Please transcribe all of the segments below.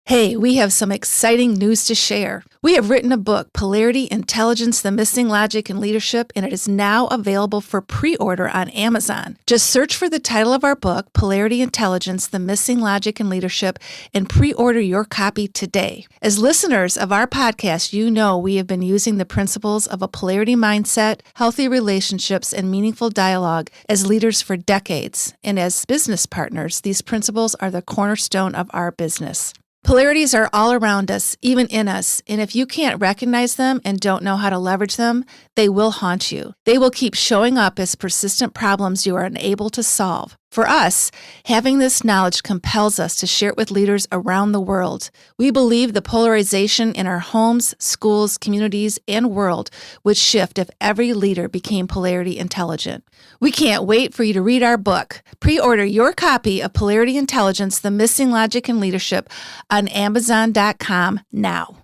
Hey, we have some exciting news to share. We have written a book, Polarity, Intelligence, The Missing Logic in Leadership, and it is now available for pre-order on Amazon. Just search for the title of our book, Polarity, Intelligence, The Missing Logic in Leadership, and pre-order your copy today. As listeners of our podcast, you know we have been using the principles of a polarity mindset, healthy relationships, and meaningful dialogue as leaders for decades. And as business partners, these principles are the cornerstone of our business. Polarities are all around us, even in us, and if you can't recognize them and don't know how to leverage them, they will haunt you. They will keep showing up as persistent problems you are unable to solve. For us, having this knowledge compels us to share it with leaders around the world. We believe the polarization in our homes, schools, communities, and world would shift if every leader became polarity intelligent. We can't wait for you to read our book. Pre-order your copy of Polarity Intelligence, The Missing Logic in Leadership on Amazon.com now.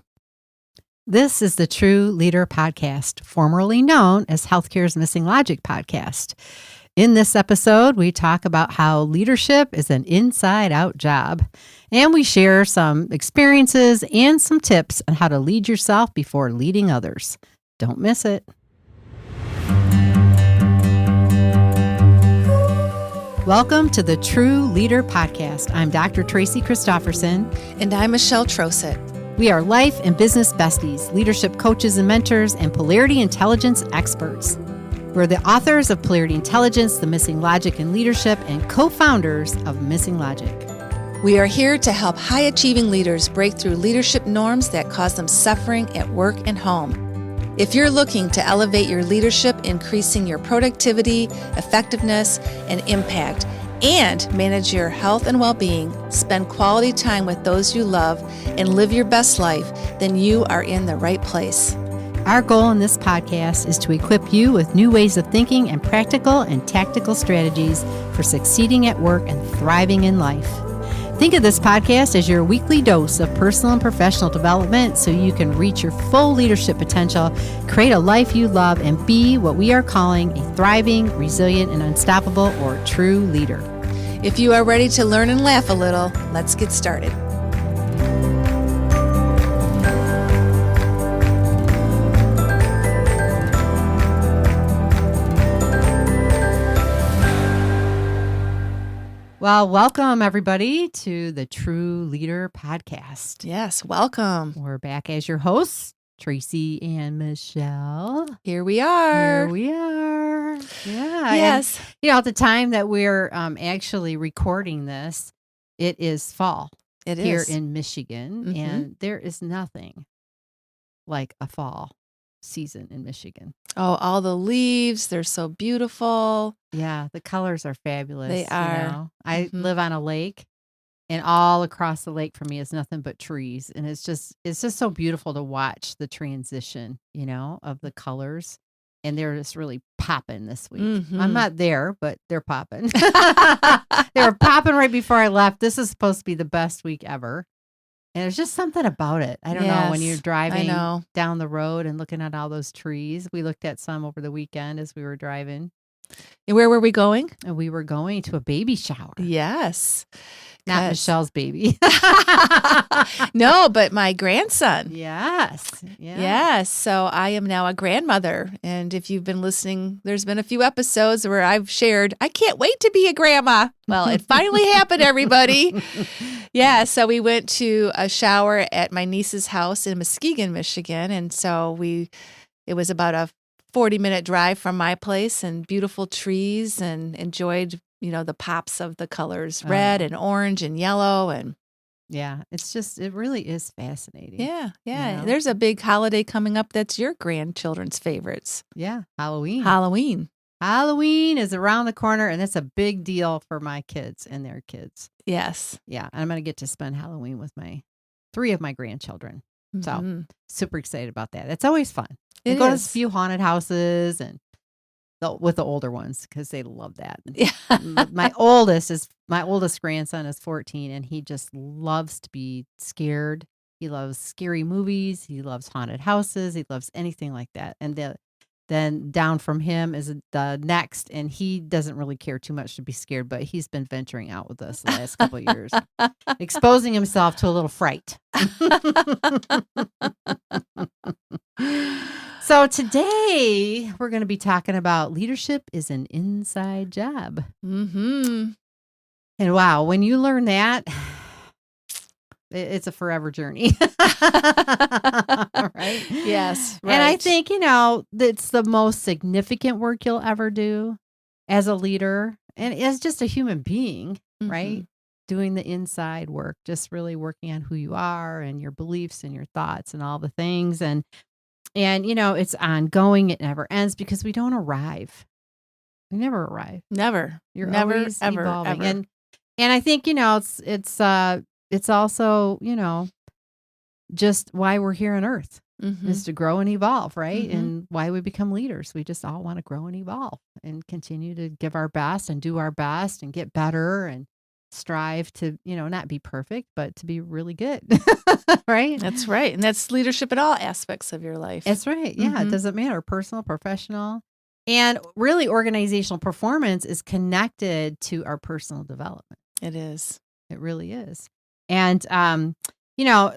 This is the True Leader Podcast, formerly known as Healthcare's Missing Logic Podcast. In this episode, we talk about how leadership is an inside-out job, and we share some experiences and some tips on how to lead yourself before leading others. Don't miss it. Welcome to the True Leader Podcast. I'm Dr. Tracy Christofferson. And I'm Michelle Trosett. We are life and business besties, leadership coaches and mentors, and polarity intelligence experts. We're the authors of Polarity Intelligence, The Missing Logic in Leadership, and co-founders of Missing Logic. We are here to help high-achieving leaders break through leadership norms that cause them suffering at work and home. If you're looking to elevate your leadership, increasing your productivity, effectiveness, and impact, and manage your health and well-being, spend quality time with those you love, and live your best life, then you are in the right place. Our goal in this podcast is to equip you with new ways of thinking and practical and tactical strategies for succeeding at work and thriving in life. Think of this podcast as your weekly dose of personal and professional development so you can reach your full leadership potential, create a life you love, and be what we are calling a thriving, resilient, and unstoppable or true leader. If you are ready to learn and laugh a little, let's get started. Well, welcome everybody to the True Leader Podcast. Yes, welcome. We're back as your hosts, Tracy and Michelle. Here we are. Yeah. Yes. And, at the time that we're actually recording this, it is fall. It here is. in Michigan, Mm-hmm. and there is nothing like a fall season in Michigan. Oh, all the leaves, they're so beautiful. Yeah, the colors are fabulous. They are. I Mhm. live on a lake, and all across the lake for me is nothing but trees, and it's just so beautiful to watch the transition, of the colors, and they're just really popping this week. Mhm. I'm not there, but they're popping. They were popping right before I left. This is supposed to be the best week ever. And there's just something about it. I don't know, when you're Yes, driving I know. down the road and looking at all those trees. We looked at some over the weekend as we were driving, And where were we going? and we were going to a baby shower. Yes. Not 'Cause- Michelle's baby. No, but my grandson. Yes. Yeah. Yes. So I am now a grandmother. And if you've been listening, there's been a few episodes where I've shared, I can't wait to be a grandma. Well, it finally happened, everybody. Yeah. So we went to a shower at my niece's house in Muskegon, Michigan. And so it was about a 40-minute drive from my place, and beautiful trees, and enjoyed, the pops of the colors, red and orange and yellow. And Yeah. It really is fascinating. yeah. know? There's a big holiday coming up that's your grandchildren's favorites. Yeah. Halloween. Halloween. Is around the corner, and it's a big deal for my kids and their kids. Yes. Yeah. And I'm going to get to spend Halloween with three of my grandchildren. So Mhm. super excited about that. It's always fun. We It go to a is. few haunted houses and with the older ones because they love that. Yeah. My oldest grandson is 14, and he just loves to be scared. He loves scary movies. He loves haunted houses. He loves anything like that. And the Then down from him is the next, and he doesn't really care too much to be scared, but he's been venturing out with us the last couple of years, exposing himself to a little fright. So today we're going to be talking about leadership is an inside job. Mm-hmm. And wow, when you learn that, it's a forever journey. Right? Yes. Right. And I think, it's the most significant work you'll ever do as a leader and as just a human being, right? Doing the inside work, just really working on who you are and your beliefs and your thoughts and all the things. And it's ongoing. It never ends because we don't arrive. We never arrive. Never. You're never, always ever, evolving. ever. And I think, it's also, just why we're here on earth is to grow and evolve, right? And why we become leaders. We just all want to grow and evolve and continue to give our best and do our best and get better and strive to, not be perfect, but to be really good. Right? That's right. And that's leadership at all aspects of your life. That's right. Yeah. It doesn't matter. Personal, professional. And really organizational performance is connected to our personal development. It is. It really is. And,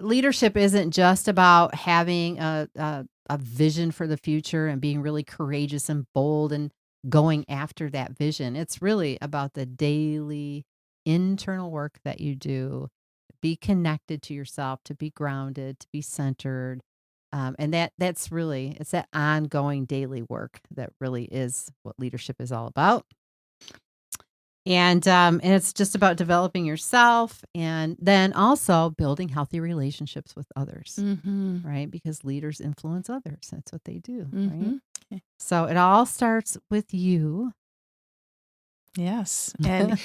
leadership isn't just about having a vision for the future and being really courageous and bold and going after that vision. It's really about the daily internal work that you do, be connected to yourself, to be grounded, to be centered. And that's really, it's that ongoing daily work that really is what leadership is all about. And it's just about developing yourself and then also building healthy relationships with others, right? Because leaders influence others. That's what they do, right? Okay. So it all starts with you. Yes. And,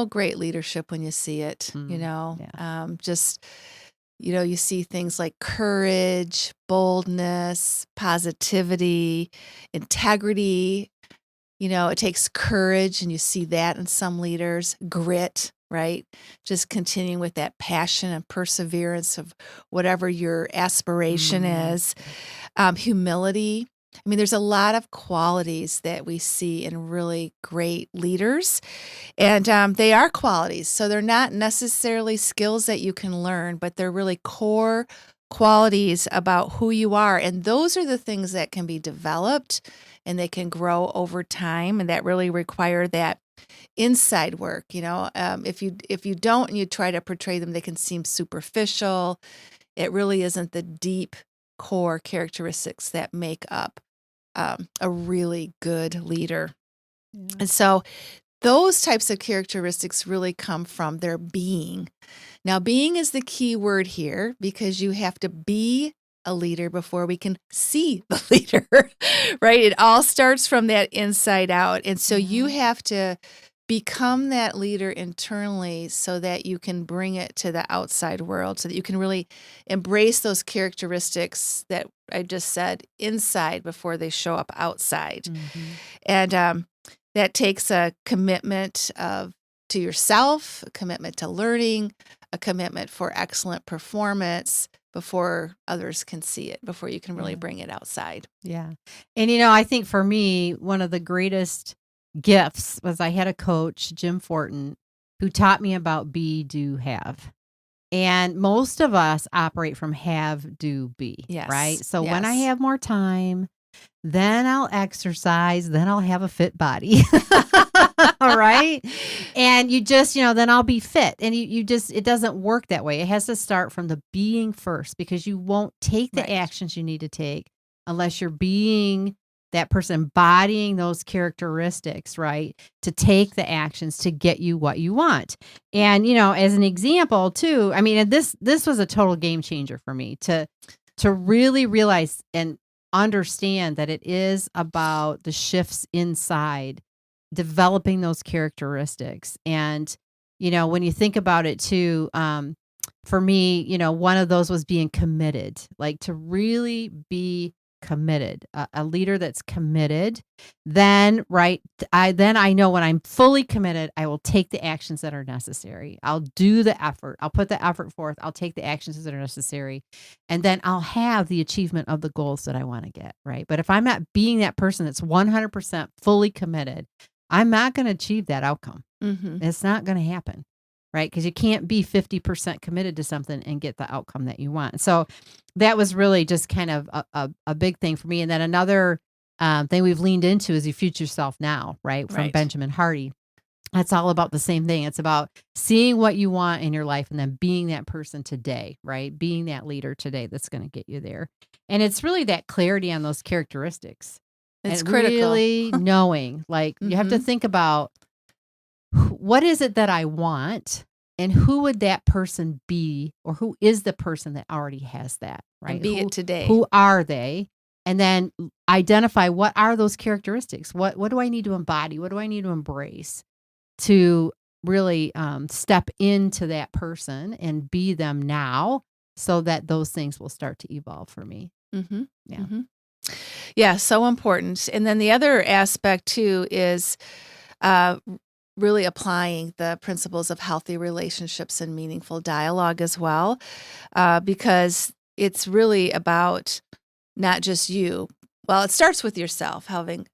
great leadership when you see it, just, you see things like courage, boldness, positivity, integrity. It takes courage, and you see that in some leaders, grit, right? Just continuing with that passion and perseverance of whatever your aspiration is. Humility. I mean, there's a lot of qualities that we see in really great leaders, and they are qualities. So they're not necessarily skills that you can learn, but they're really core qualities about who you are. And those are the things that can be developed and they can grow over time, and that really require that inside work. If you don't and you try to portray them, they can seem superficial. It really isn't the deep core characteristics that make up a really good leader. Yeah. And so those types of characteristics really come from their being. Now, being is the key word here because you have to be a leader before we can see the leader, right? It all starts from that inside out. And so you have to become that leader internally so that you can bring it to the outside world, so that you can really embrace those characteristics that I just said inside before they show up outside. And that takes a commitment to yourself, a commitment to learning, a commitment for excellent performance before others can see it, before you can really bring it outside. Yeah. And, I think for me, one of the greatest gifts was I had a coach, Jim Fortin, who taught me about be, do, have. And most of us operate from have, do, be, right? So when I have more time, then I'll exercise, then I'll have a fit body. All right. And you just, then I'll be fit. And it doesn't work that way. It has to start from the being first, because you won't take the actions you need to take unless you're being that person, embodying those characteristics, right? To take the actions to get you what you want. And, as an example too, I mean, this was a total game changer for me to really realize and understand that it is about the shifts inside, developing those characteristics. And, when you think about it too, for me, one of those was being committed, like to really be committed, a leader that's committed, then, right, I know when I'm fully committed, I will take the actions that are necessary. I'll do the effort. I'll put the effort forth. I'll take the actions that are necessary. And then I'll have the achievement of the goals that I want to get, right? But if I'm not being that person that's 100% fully committed, I'm not going to achieve that outcome. Mm-hmm. It's not going to happen, right? Because you can't be 50% committed to something and get the outcome that you want. So that was really just kind of a big thing for me. And then another thing we've leaned into is your future self now, right? From Right. Benjamin Hardy. That's all about the same thing. It's about seeing what you want in your life and then being that person today, right? Being that leader today that's going to get you there. And it's really that clarity on those characteristics. It's and critical. really knowing, like, you have to think about what is it that I want and who would that person be, or who is the person that already has that, right? And be it today. Who are they? And then identify what are those characteristics? What do I need to embody? What do I need to embrace to really step into that person and be them now, so that those things will start to evolve for me. Mm-hmm. Yeah. Mm-hmm. Yeah, so important. And then the other aspect too is really applying the principles of healthy relationships and meaningful dialogue as well, because it's really about not just you. Well, it starts with yourself, having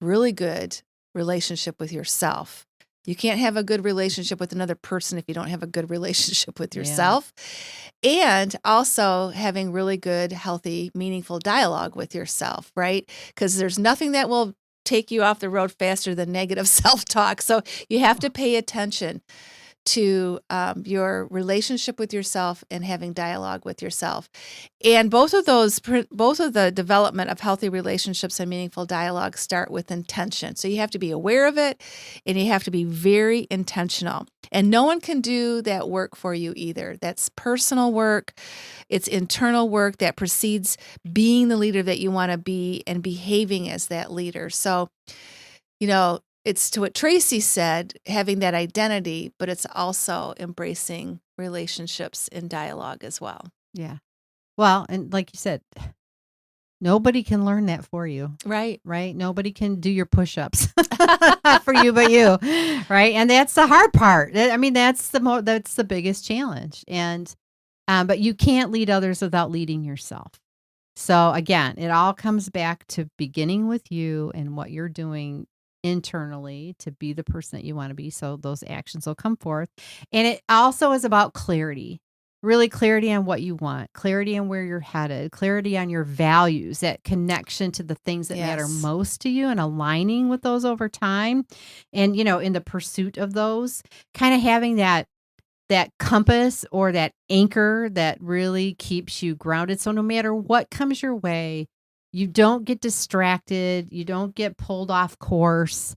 really good relationship with yourself. You can't have a good relationship with another person if you don't have a good relationship with yourself. And also having really good, healthy, meaningful dialogue with yourself, right? Because there's nothing that will take you off the road faster than negative self-talk. So you have to pay attention to your relationship with yourself and having dialogue with yourself. And both of the development of healthy relationships and meaningful dialogue start with intention. So you have to be aware of it, and you have to be very intentional. And no one can do that work for you either. That's personal work. It's internal work that precedes being the leader that you want to be and behaving as that leader. So, it's to what Tracy said, having that identity, but it's also embracing relationships in dialogue as well. Yeah. Well, and like you said, nobody can learn that for you. Right. Right? Nobody can do your push-ups for you but you. Right? And that's the hard part. I mean, that's the biggest challenge. And but you can't lead others without leading yourself. So again, it all comes back to beginning with you and what you're doing internally to be the person that you want to be, so those actions will come forth. And it also is about clarity. Really clarity on what you want, clarity on where you're headed, clarity on your values, that connection to the things that matter most to you, and aligning with those over time. And in the pursuit of those, kind of having that compass or that anchor that really keeps you grounded. So no matter what comes your way, you don't get distracted. You don't get pulled off course.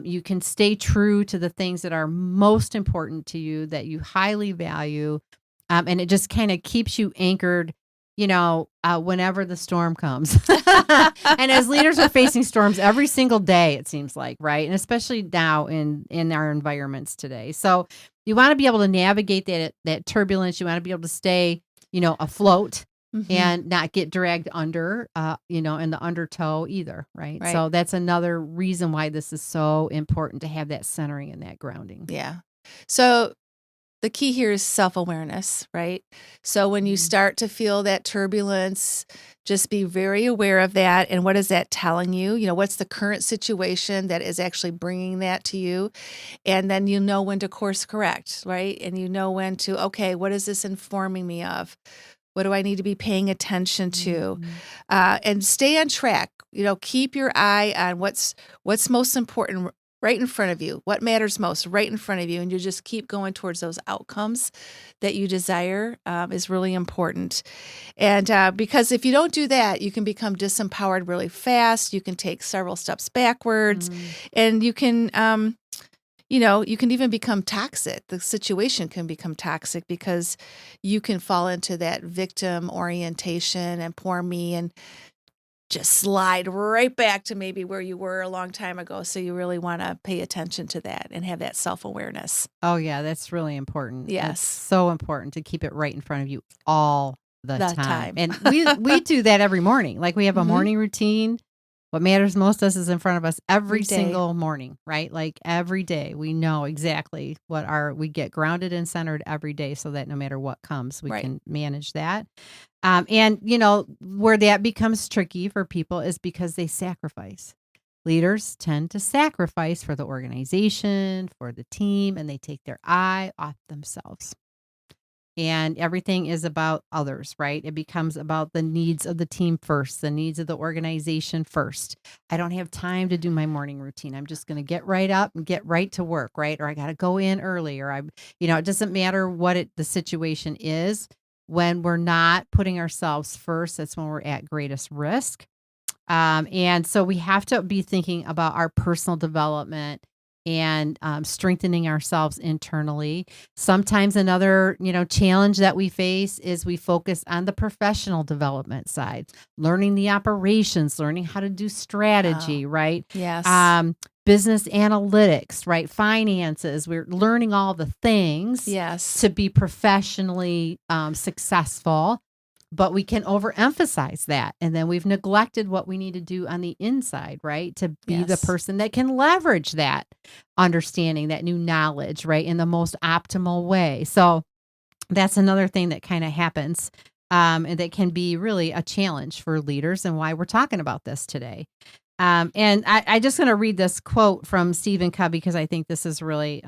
You can stay true to the things that are most important to you, that you highly value. And it just kind of keeps you anchored, whenever the storm comes. And as leaders, we're facing storms every single day, it seems like, right? And especially now in our environments today. So you want to be able to navigate that turbulence. You want to be able to stay, afloat. Mm-hmm. And not get dragged under, in the undertow either, right? So that's another reason why this is so important to have that centering and that grounding. Yeah. So the key here is self-awareness, right? So when you start to feel that turbulence, just be very aware of that. And what is that telling you? What's the current situation that is actually bringing that to you? And then you know when to course correct, right? And you know when to, okay, what is this informing me of? What do I need to be paying attention to? And stay on track. Keep your eye on what's most important right in front of you. What matters most right in front of you. And you just keep going towards those outcomes that you desire is really important. And because if you don't do that, you can become disempowered really fast. You can take several steps backwards, and you can you can even become toxic. The situation can become toxic because you can fall into that victim orientation and poor me and just slide right back to maybe where you were a long time ago. So you really want to pay attention to that and have that self-awareness. Oh, yeah, that's really important. Yes. It's so important to keep it right in front of you all the The time. time. And we do that every morning. Like we have a Mhm. morning routine. What matters most to us is in front of us every Every day. single morning, right? Like every day we know exactly we get grounded and centered every day so that no matter what comes, we Right. can manage that. And, where that becomes tricky for people is because they sacrifice. Leaders tend to sacrifice for the organization, for the team, and they take their eye off themselves. And everything is about others, right? It becomes about the needs of the team first, the needs of the organization first. I don't have time to do my morning routine. I'm just going to get right up and get right to work, right? Or I got to go in early, or it doesn't matter what the situation is. When we're not putting ourselves first, that's when we're at greatest risk. And so we have to be thinking about our personal development and strengthening ourselves internally. Sometimes another, challenge that we face is we focus on the professional development side, learning the operations, learning how to do strategy, right? Yes. Business analytics, right? Finances. We're learning all the things Yes. to be professionally successful. But we can overemphasize that. And then we've neglected what we need to do on the inside, right? To be the Yes. person that can leverage that understanding, that new knowledge, right? In the most optimal way. So that's another thing that kind of happens. And that can be really a challenge for leaders and why we're talking about this today. And I just going to read this quote from Stephen Covey because I think this is really,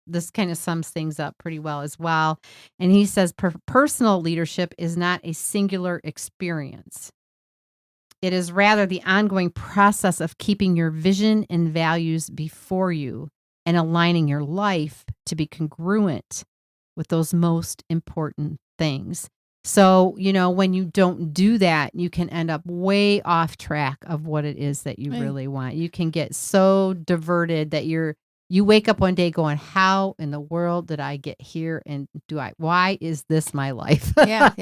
this kind of sums things up pretty well as well. And he says, personal leadership is not a singular experience. It is rather the ongoing process of keeping your vision and values before you and aligning your life to be congruent with those most important things. So, when you don't do that, you can end up way off track of what it is that you really want. You can get so diverted that you wake up one day going, how in the world did I get here? And why is this my life? Yeah.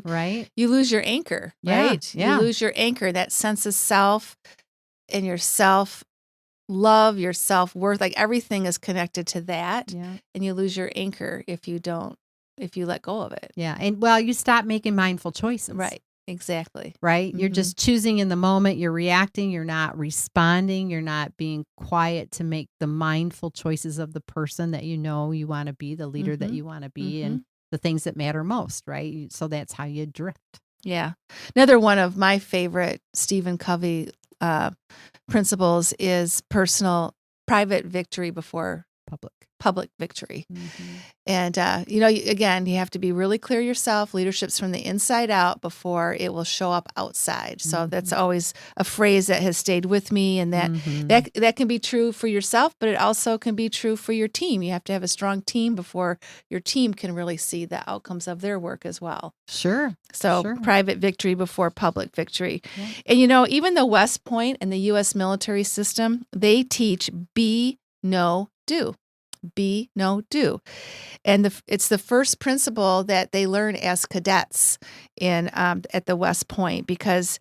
Right? You lose your anchor, right? Yeah. You lose your anchor, that sense of self and your self-love, your self-worth, like everything is connected to that. Yeah. And you lose your anchor if you let go of it. Yeah. And you stop making mindful choices. Right. Exactly. Right? You're just choosing in the moment. You're reacting. You're not responding. You're not being quiet to make the mindful choices of the person that you want to be, the leader that you want to be, and the things that matter most, right? So that's how you drift. Yeah. Another one of my favorite Stephen Covey principles is private victory before public victory. And, again, you have to be really clear yourself. Leadership's from the inside out before it will show up outside. So that's always a phrase that has stayed with me. And that can be true for yourself, but it also can be true for your team. You have to have a strong team before your team can really see the outcomes of their work as well. Sure. So private victory before public victory. Yeah. And, even the West Point and the U.S. military system, they teach be, know, do. Be, know, do. And it's the first principle that they learn as cadets at the West Point, because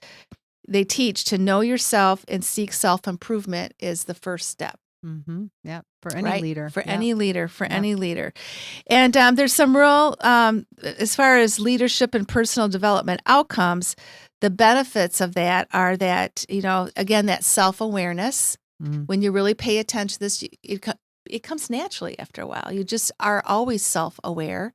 they teach to know yourself and seek self-improvement is the first step. Yeah, for any leader. For any leader. And there's some real, as far as leadership and personal development outcomes, the benefits of that are that, again, that self-awareness. When you really pay attention to this, it comes naturally after a while. You just are always self-aware,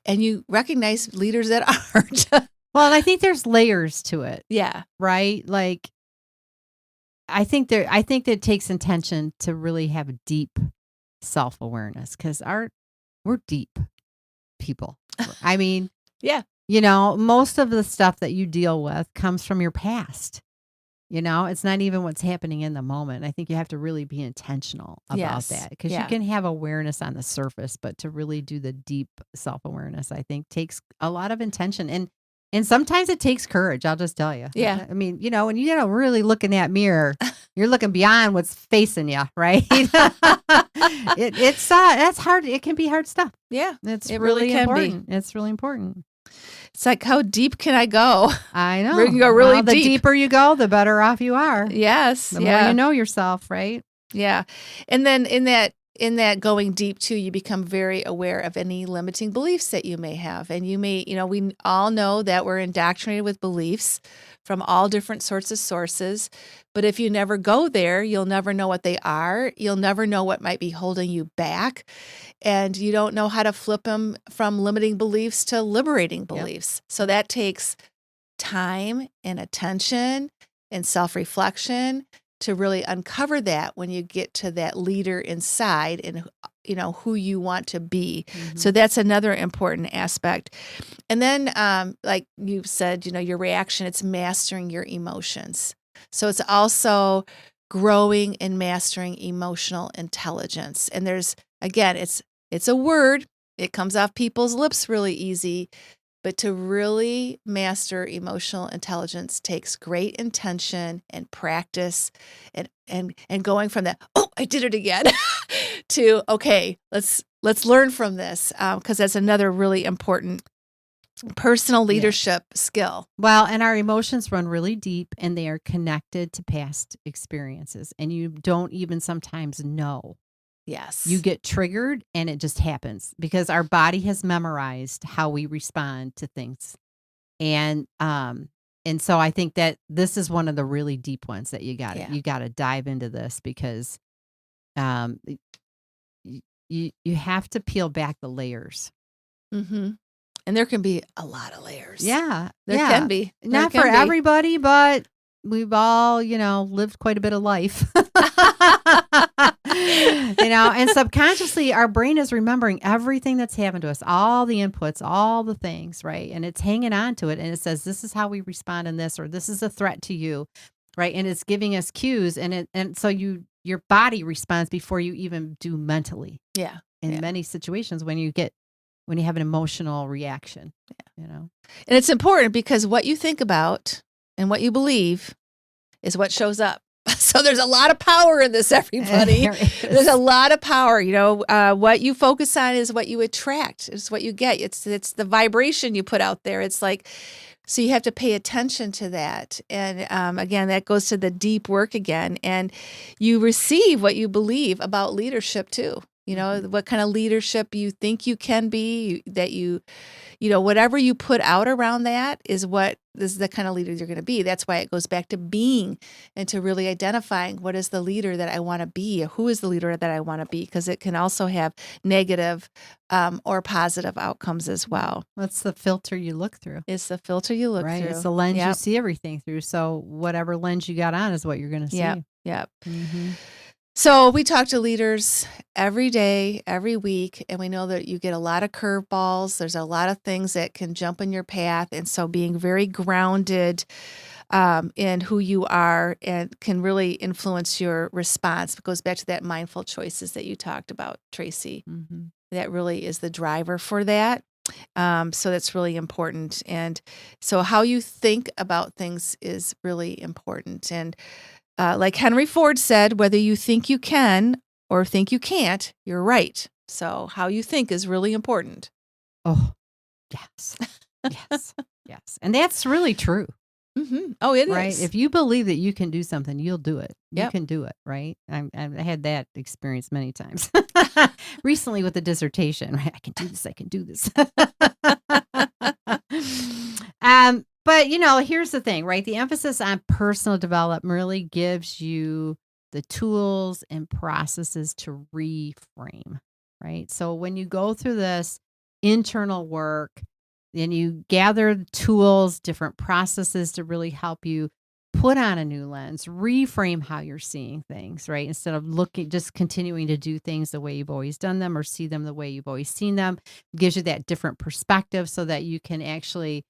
and you recognize leaders that aren't. Well, and I think there's layers to it. Yeah. Right? Like, I think that it takes intention to really have deep self-awareness, because we're deep people. I mean, yeah. Most of the stuff that you deal with comes from your past. It's not even what's happening in the moment. I think you have to really be intentional about that, because you can have awareness on the surface, but to really do the deep self-awareness, I think takes a lot of intention. And sometimes it takes courage. I'll just tell you. Yeah. I mean, when you really look in that mirror, you're looking beyond what's facing you, right? That's hard. It can be hard stuff. Yeah. It really can important. It's really important. It's like, how deep can I go? I know. We can go really deep. The deeper you go, the better off you are. Yes. The more you know yourself, right? Yeah. And then in that in that going deep too, you become very aware of any limiting beliefs that you may have. And you may, we all know that we're indoctrinated with beliefs from all different sorts of sources. But if you never go there, you'll never know what they are. You'll never know what might be holding you back. And you don't know how to flip them from limiting beliefs to liberating beliefs. So that takes time and attention and self-reflection to really uncover that when you get to that leader inside and who you want to be. So that's another important aspect. And then like you said, your reaction, it's mastering your emotions. So it's also growing and mastering emotional intelligence. And there's, again, it's a word. It comes off people's lips really easy. But to really master emotional intelligence takes great intention and practice and going from that, oh, I did it again, to, okay, let's learn from this, because that's another really important personal leadership skill. Well, and our emotions run really deep and they are connected to past experiences. And you don't even sometimes know. Yes. You get triggered and it just happens because our body has memorized how we respond to things. And so I think that this is one of the really deep ones that you got to dive into this because you have to peel back the layers. Mm-hmm. And there can be a lot of layers. Yeah. There can be. Not for everybody, but we've all, lived quite a bit of life. And subconsciously our brain is remembering everything that's happened to us, all the inputs, all the things, right? And it's hanging on to it. And it says, this is how we respond in this, or this is a threat to you, right? And it's giving us cues. And so your body responds before you even do mentally. Yeah. In many situations when you have an emotional reaction, And it's important because what you think about and what you believe is what shows up. So there's a lot of power in this, everybody. There's a lot of power. What you focus on is what you attract. It's what you get. It's the vibration you put out there. It's like, so you have to pay attention to that. And again, that goes to the deep work again. And you receive what you believe about leadership too. What kind of leadership you think you can be, that whatever you put out around that is the kind of leader you're going to be. That's why it goes back to being and to really identifying what is the leader that I want to be, or who is the leader that I want to be, because it can also have negative or positive outcomes as well. What's the filter you look through? It's the filter you look through. It's the lens you see everything through. So whatever lens you got on is what you're going to see. Yep. Mm-hmm. So we talk to leaders every day, every week, and we know that you get a lot of curveballs. There's a lot of things that can jump in your path. And so being very grounded in who you are and can really influence your response. It goes back to that mindful choices that you talked about, Tracy. Mm-hmm. That really is the driver for that. So that's really important. And so how you think about things is really important. And like Henry Ford said, whether you think you can or think you can't, you're right. So how you think is really important. Oh, yes. Yes. And that's really true. Mm-hmm. Oh, it right? is. If you believe that you can do something, you'll do it. You Yep. can do it, right? I had that experience many times. Recently with the dissertation, right? I can do this. But, here's the thing, right? The emphasis on personal development really gives you the tools and processes to reframe, right? So when you go through this internal work, then you gather tools, different processes to really help you put on a new lens, reframe how you're seeing things, right? Instead of just continuing to do things the way you've always done them or see them the way you've always seen them, it gives you that different perspective so that you can actually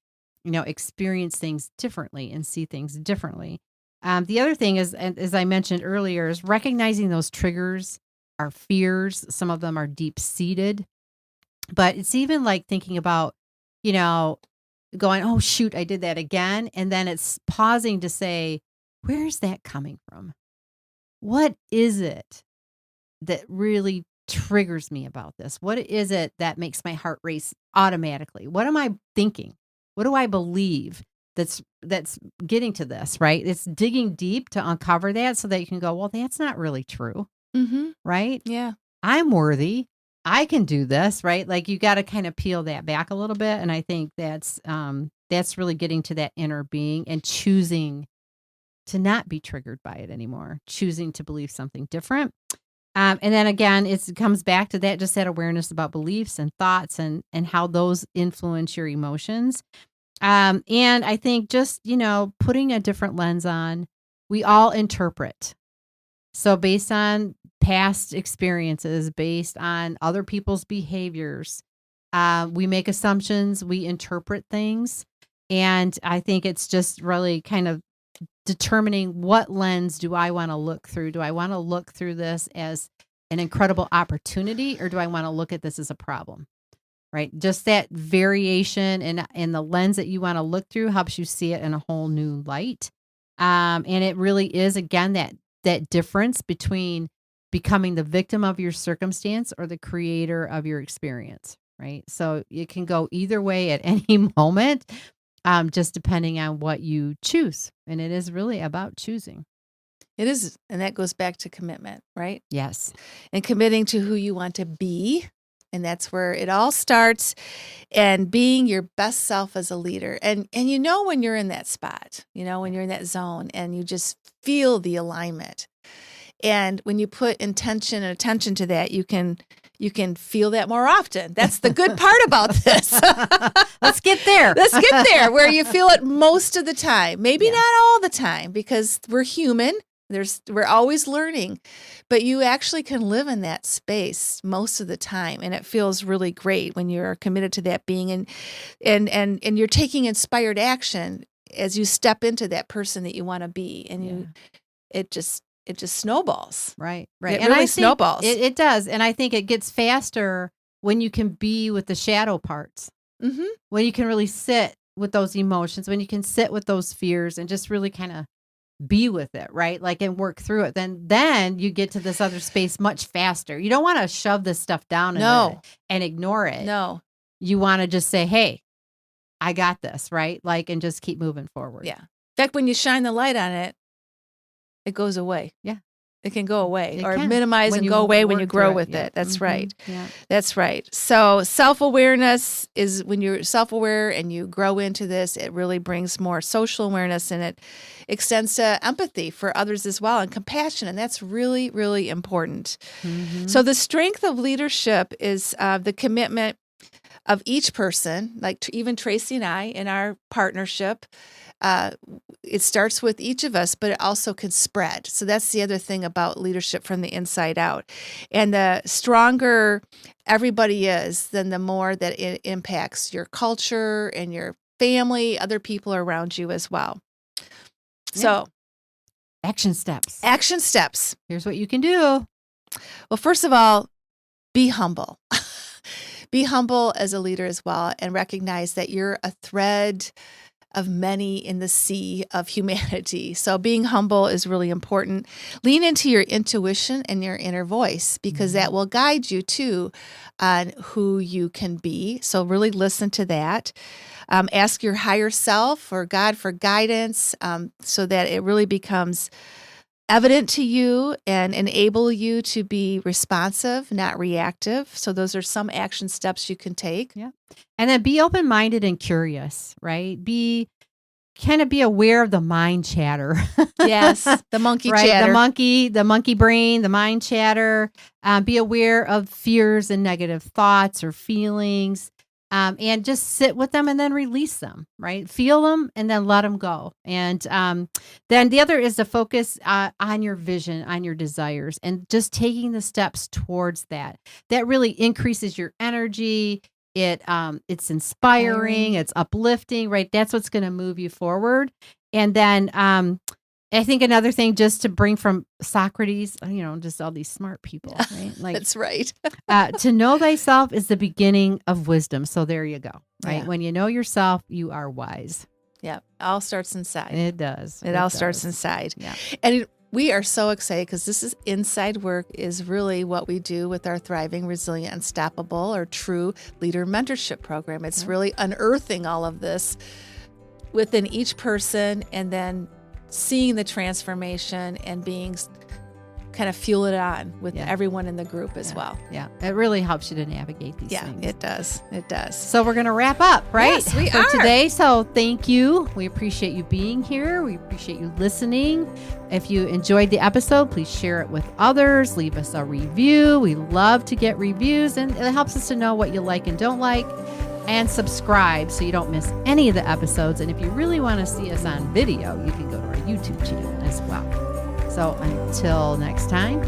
experience things differently and see things differently. The other thing is, as I mentioned earlier, is recognizing those triggers, our fears. Some of them are deep seated, but it's even like thinking about, going, oh, shoot, I did that again. And then it's pausing to say, where's that coming from? What is it that really triggers me about this? What is it that makes my heart race automatically? What am I thinking? What do I believe that's getting to this, right? It's digging deep to uncover that so that you can go, well, that's not really true. Mm-hmm. Right? Yeah. I'm worthy. I can do this, right? Like you got to kind of peel that back a little bit. And I think that's really getting to that inner being and choosing to not be triggered by it anymore, choosing to believe something different. And then again, it comes back to that, just that awareness about beliefs and thoughts and how those influence your emotions. And I think just, putting a different lens on, we all interpret. So based on past experiences, based on other people's behaviors, we make assumptions, we interpret things. And I think it's just really kind of determining what lens do I want to look through? Do I want to look through this as an incredible opportunity, or do I want to look at this as a problem? Right? Just that variation in the lens that you want to look through helps you see it in a whole new light. And it really is, again, that difference between becoming the victim of your circumstance or the creator of your experience, right? So it can go either way at any moment, just depending on what you choose. And it is really about choosing. It is. And that goes back to commitment, right? Yes. And committing to who you want to be. And that's where it all starts, and being your best self as a leader. And when you're in that spot, when you're in that zone and you just feel the alignment. And when you put intention and attention to that, you can feel that more often. That's the good part about this. Let's get there. Let's get there where you feel it most of the time. Maybe not all the time, because we're human. We're always learning, but you actually can live in that space most of the time, and it feels really great when you're committed to that being, and you're taking inspired action as you step into that person that you want to be, and it just snowballs. Right. It and really snowballs. It does, and I think it gets faster when you can be with the shadow parts. Mm-hmm. When you can really sit with those emotions, when you can sit with those fears, and just really kind of be with it, right? Like, and work through it. Then you get to this other space much faster. You don't want to shove this stuff down and ignore it. No. You want to just say, hey, I got this, right? Like, and just keep moving forward. Yeah. In fact, when you shine the light on it, it goes away. Yeah. It can go away It or can. minimize When and you go away when work you grow through it. with Yeah. it. That's Mhm. right. Yeah. That's right. So self-awareness is when you're self-aware and you grow into this, it really brings more social awareness, and it extends to empathy for others as well, and compassion. And that's really, really important. Mhm. So the strength of leadership is the commitment of each person, like even Tracy and I in our partnership. It starts with each of us, but it also can spread. So that's the other thing about leadership from the inside out. And the stronger everybody is, then the more that it impacts your culture and your family, other people around you as well. Yeah. So Action steps. action steps. Here's what you can do. Well, first of all, be humble. Be humble as a leader as well, and recognize that you're a thread of many in the sea of humanity. So being humble is really important. Lean into your intuition and your inner voice, because that will guide you too on who you can be. So really listen to that. Ask your higher self or God for guidance, so that it really becomes evident to you and enable you to be responsive, not reactive. So those are some action steps you can take. Yeah. And then be open-minded and curious, right? Be aware of the mind chatter. Yes, the monkey right? chatter. The monkey brain, the mind chatter. Be aware of fears and negative thoughts or feelings. And just sit with them and then release them, right? Feel them and then let them go. And then the other is to focus on your vision, on your desires, and just taking the steps towards that. That really increases your energy. It's inspiring, it's uplifting, right? That's what's going to move you forward. And then I think another thing, just to bring from Socrates, just all these smart people, right? Like, That's right. to know thyself is the beginning of wisdom. So there you go, right? Yeah. When you know yourself, you are wise. Yeah, it all starts inside. It does. It all starts inside. Yeah. And we are so excited because this is inside work is really what we do with our Thriving, Resilient, Unstoppable, or True Leader Mentorship Program. It's really unearthing all of this within each person, and then seeing the transformation and being kind of fuel it on with everyone in the group as well. Yeah. It really helps you to navigate these things. Yeah, it does. It does. So we're going to wrap up, right? Yes, we for are. today. So thank you. We appreciate you being here. We appreciate you listening. If you enjoyed the episode, please share it with others. Leave us a review. We love to get reviews, and it helps us to know what you like and don't like. And subscribe so you don't miss any of the episodes. And if you really want to see us on video, you can go to our YouTube channel as well. So until next time,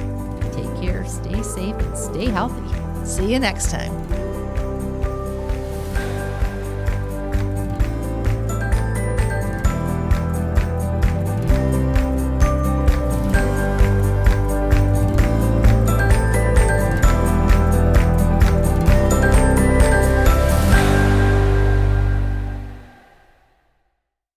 take care, stay safe, and stay healthy. See you next time.